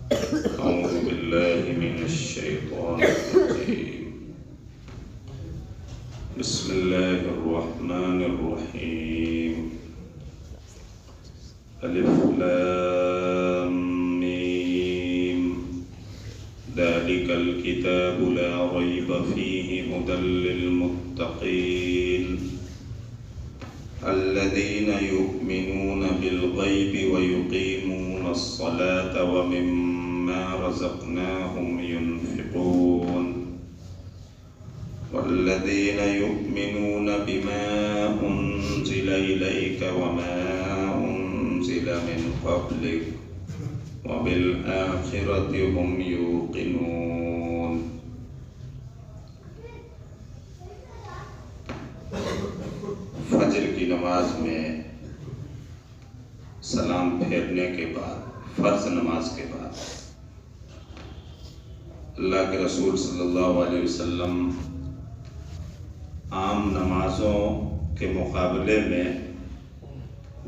أعوذ بالله من الشيطان الرجيم. بسم الله الرحمن الرحيم. ألف لام ميم. ذلك الكتاب لا ريب فيه هدى للمتقين الذين يؤمنون بالغيب ويقيمون الصلاة ومما رزقناهم ينفقون والذين يؤمنون بما أنزل إليك وما أنزل من قبلك وبالآخرة هم يوقنون. فجر کی نماز میں سلام پھیرنے کے بعد، فرض نماز کے بعد، اللہ کے رسول صلی اللہ علیہ وسلم عام نمازوں کے مقابلے میں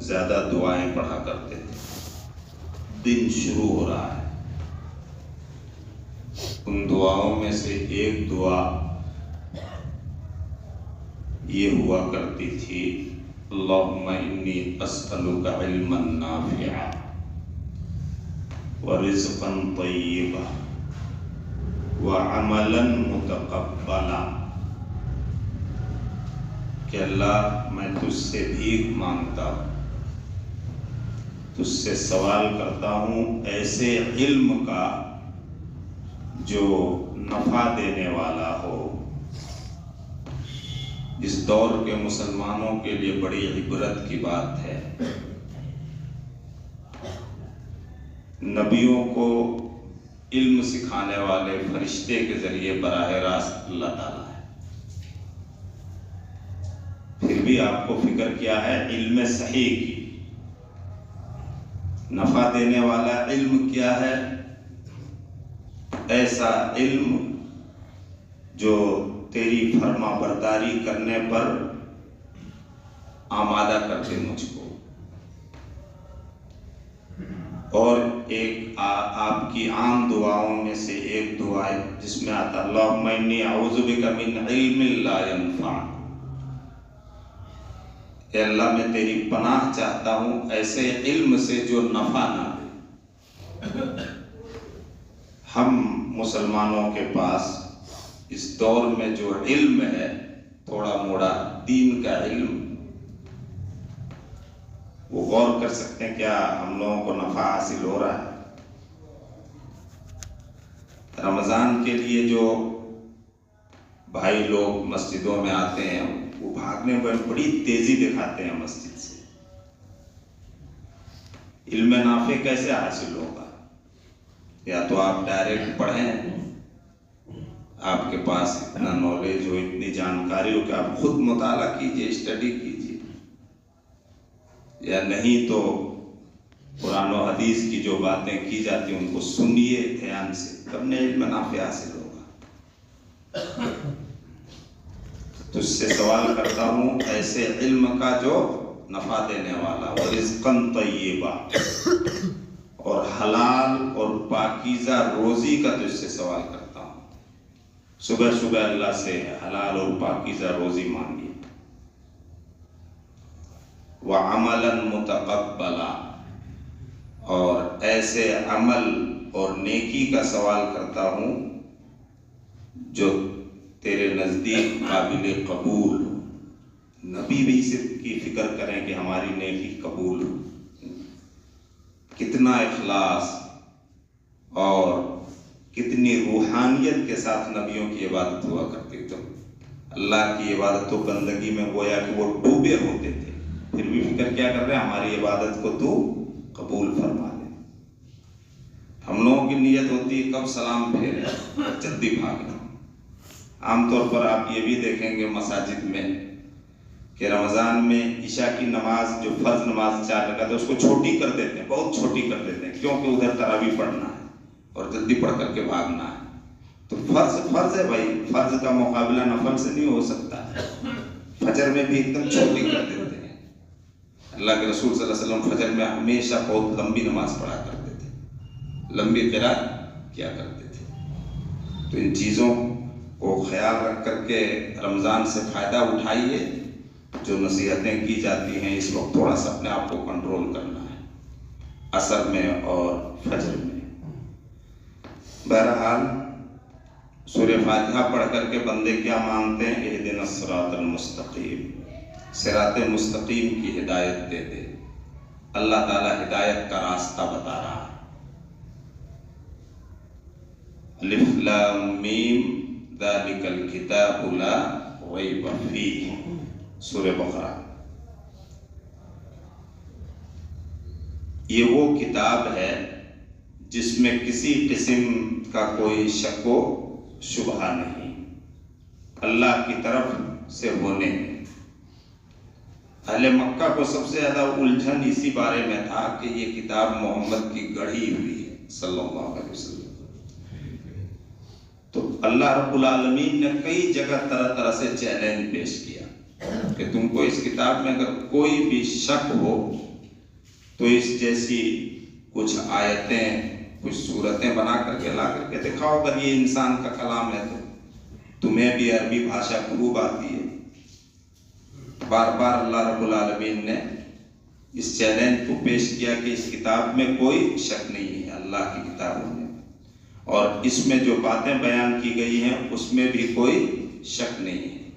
زیادہ دعائیں پڑھا کرتے تھے. دن شروع ہو رہا ہے، ان دعاؤں میں سے ایک دعا یہ ہوا کرتی تھی: اللہم انی اسألک علما نافعا ورزقا طیبا وعملا متقبلا. کہ اللہ میں تجھ سے بھیک مانگتا ہوں، تجھ سے سوال کرتا ہوں ایسے علم کا جو نفع دینے والا ہو. اس دور کے مسلمانوں کے لیے بڑی عبرت کی بات ہے. نبیوں کو علم سکھانے والے فرشتے کے ذریعے براہ راست اللہ تعالیٰ ہے. پھر بھی آپ کو فکر کیا ہے علم صحیح کی. نفع دینے والا علم کیا ہے؟ ایسا علم جو تیری فرما برداری کرنے پر آمادہ کر دے مجھ کو. اور ایک آپ کی عام دعاؤں میں سے ایک دعا ہے جس میں آتا اللہم انی اعوذ بک من علم لا ینفع. اے اللہ میں تیری پناہ چاہتا ہوں ایسے علم سے جو نفع نہ دے. ہم مسلمانوں کے پاس اس دور میں جو علم ہے تھوڑا موڑا دین کا علم، وہ غور کر سکتے ہیں کیا ہم لوگوں کو نفع حاصل ہو رہا ہے؟ رمضان کے لیے جو بھائی لوگ مسجدوں میں آتے ہیں وہ بھاگنے میں بڑی تیزی دکھاتے ہیں مسجد سے. علم نافع کیسے حاصل ہوگا؟ یا تو آپ ڈائریکٹ پڑھیں، آپ کے پاس اتنا نالج ہو، اتنی جانکاری ہو کہ آپ خود مطالعہ کیجئے، اسٹڈی کیجئے، یا نہیں تو قرآن و حدیث کی جو باتیں کی جاتی ہیں ان کو سنیے دھیان سے، تب نے علم نافع حاصل ہوگا. تجھ سے سوال کرتا ہوں ایسے علم کا جو نفع دینے والا، ورزقا طیبا، اور حلال اور پاکیزہ روزی کا تجھ سے سوال کرتا ہوں. صبح صبح اللہ سے حلال اور پاکیزہ روزی مانگی. وعملا متقبلا، اور ایسے عمل اور نیکی کا سوال کرتا ہوں جو تیرے نزدیک قابل قبول. نبی بھی اس کی فکر کریں کہ ہماری نیکی قبول ہو. کتنا اخلاص اور کتنی روحانیت کے ساتھ نبیوں کی عبادت ہوا کرتی. تو اللہ کی عبادت و بندگی میں گویا کہ وہ ڈوبے ہوتے تھے، پھر بھی فکر کیا کر رہے ہیں ہماری عبادت کو تو قبول فرما دے. ہم لوگوں کی نیت ہوتی ہے کب سلام پھیرے، جلدی بھاگنا. عام طور پر آپ یہ بھی دیکھیں گے مساجد میں کہ رمضان میں عشاء کی نماز جو فرض نماز 4 رکعت ہے اس کو چھوٹی کر دیتے ہیں، بہت چھوٹی کر دیتے ہیں، کیونکہ ادھر تراویح پڑھنا ہے اور جلدی پڑھ کر کے بھاگنا ہے. تو فرض ہے بھائی، فرض کا مقابلہ نفل سے نہیں ہو سکتا. فجر میں بھی ایک دم چھوٹی کر دیتے ہیں. اللہ کے رسول صلی اللہ علیہ وسلم فجر میں ہمیشہ بہت لمبی نماز پڑھا کرتے تھے. لمبی قرات کیا کرتے تھے۔ تو ان چیزوں کو خیال رکھ کر کے رمضان سے فائدہ اٹھائیے۔ جو نصیحتیں کی جاتی ہیں اس وقت تھوڑا سا اپنے آپ کو کنٹرول کرنا ہے، عصر میں اور فجر میں۔ بہرحال سورہ فاتحہ پڑھ کر کے بندے کیا مانگتے ہیں؟ اہدنا الصراط المستقیم، صراط مستقیم کی ہدایت دے دے۔ اللہ تعالیٰ ہدایت کا راستہ بتا رہا ہے۔ الف لام میم ذالک الکتاب لا ریب فیہ، سورہ بقرہ۔ یہ وہ کتاب ہے جس میں کسی قسم کا کوئی شک و شبہ نہیں، اللہ کی طرف سے ہونے میں۔ اہل مکہ کو سب سے زیادہ الجھن اسی بارے میں تھا کہ یہ کتاب محمد کی گڑھی ہوئی ہے صلی اللہ علیہ وسلم۔ تو اللہ رب العالمین نے کئی جگہ طرح طرح سے چیلنج پیش کیا کہ تم کو اس کتاب میں اگر کوئی بھی شک ہو تو اس جیسی کچھ آیتیں، کچھ صورتیں بنا کر کے لا کر کے دکھاؤ۔ اگر یہ انسان کا کلام ہے تو تمہیں بھی عربی بھاشا خوب آتی ہے۔ بار بار اللہ رب العالمین نے اس چیلنج کو پیش کیا کہ اس کتاب میں کوئی شک نہیں ہے، اللہ کی کتاب میں، اور اس میں جو باتیں بیان کی گئی ہیں اس میں بھی کوئی شک نہیں ہے۔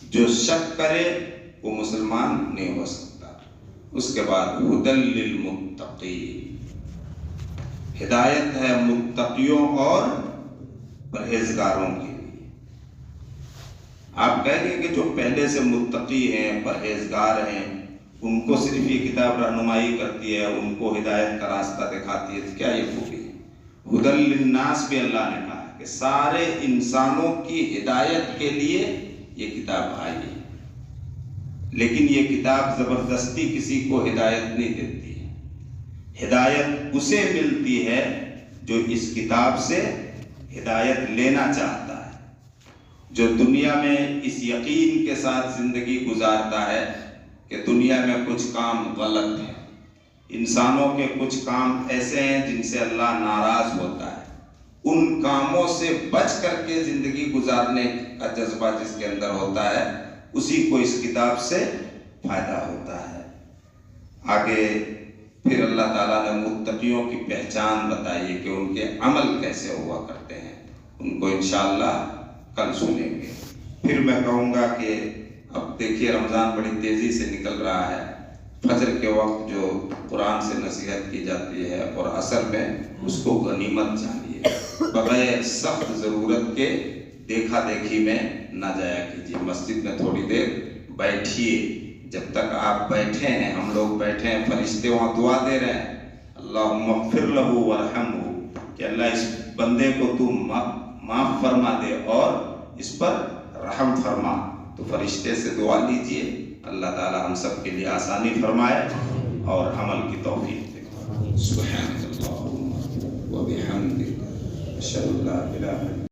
جو شک کرے وہ مسلمان نہیں ہو سکتا۔ اس کے بعد ہدی للمتقین، ہدایت ہے متقیوں اور پرہیزگاروں کے لیے۔ آپ کہیں گے کہ جو پہلے سے متقی ہیں، پرہیزگار ہیں، ان کو صرف یہ کتاب رہنمائی کرتی ہے، ان کو ہدایت کا راستہ دکھاتی ہے، کیا یہ خوبی ہے؟ ہدی للناس بھی اللہ نے کہا ہے کہ سارے انسانوں کی ہدایت کے لیے یہ کتاب آئی ہے۔ لیکن یہ کتاب زبردستی کسی کو ہدایت نہیں دیتی ہے۔ ہدایت اسے ملتی ہے جو اس کتاب سے ہدایت لینا چاہتا ہے، جو دنیا میں اس یقین کے ساتھ زندگی گزارتا ہے کہ دنیا میں کچھ کام غلط ہیں، انسانوں کے کچھ کام ایسے ہیں جن سے اللہ ناراض ہوتا ہے، ان کاموں سے بچ کر کے زندگی گزارنے کا جذبہ جس کے اندر ہوتا ہے، اسی کو اس کتاب سے فائدہ ہوتا ہے۔ آگے پھر اللہ تعالیٰ نے متقیوں کی پہچان بتائی ہے کہ ان کے عمل کیسے ہوا کرتے ہیں، ان کو انشاءاللہ کل سنیں گے۔ پھر میں کہوں گا کہ اب دیکھیے رمضان بڑی تیزی سے نکل رہا ہے۔ فجر کے وقت جو قرآن سے نصیحت کی جاتی ہے اور عصر میں اس کو غنیمت جانیے، بغیر سخت ضرورت کے دیکھا دیکھی میں نہ جایا کیجیے۔ مسجد میں تھوڑی دیر بیٹھیے، جب تک آپ بیٹھے ہیں، ہم لوگ بیٹھے ہیں، فرشتے وہاں دعا دے رہے ہیں، اللہم اغفر لہ ورحمہ، کہ اللہ اس بندے کو تو معاف فرما دے اور اس پر رحم فرما۔ تو فرشتے سے دعا لیجئے، اللہ تعالی ہم سب کے لیے آسانی فرمائے اور عمل کی توفیق دے۔ سبحان اللہ و بحمدہ، اشہد ان لا الہ الا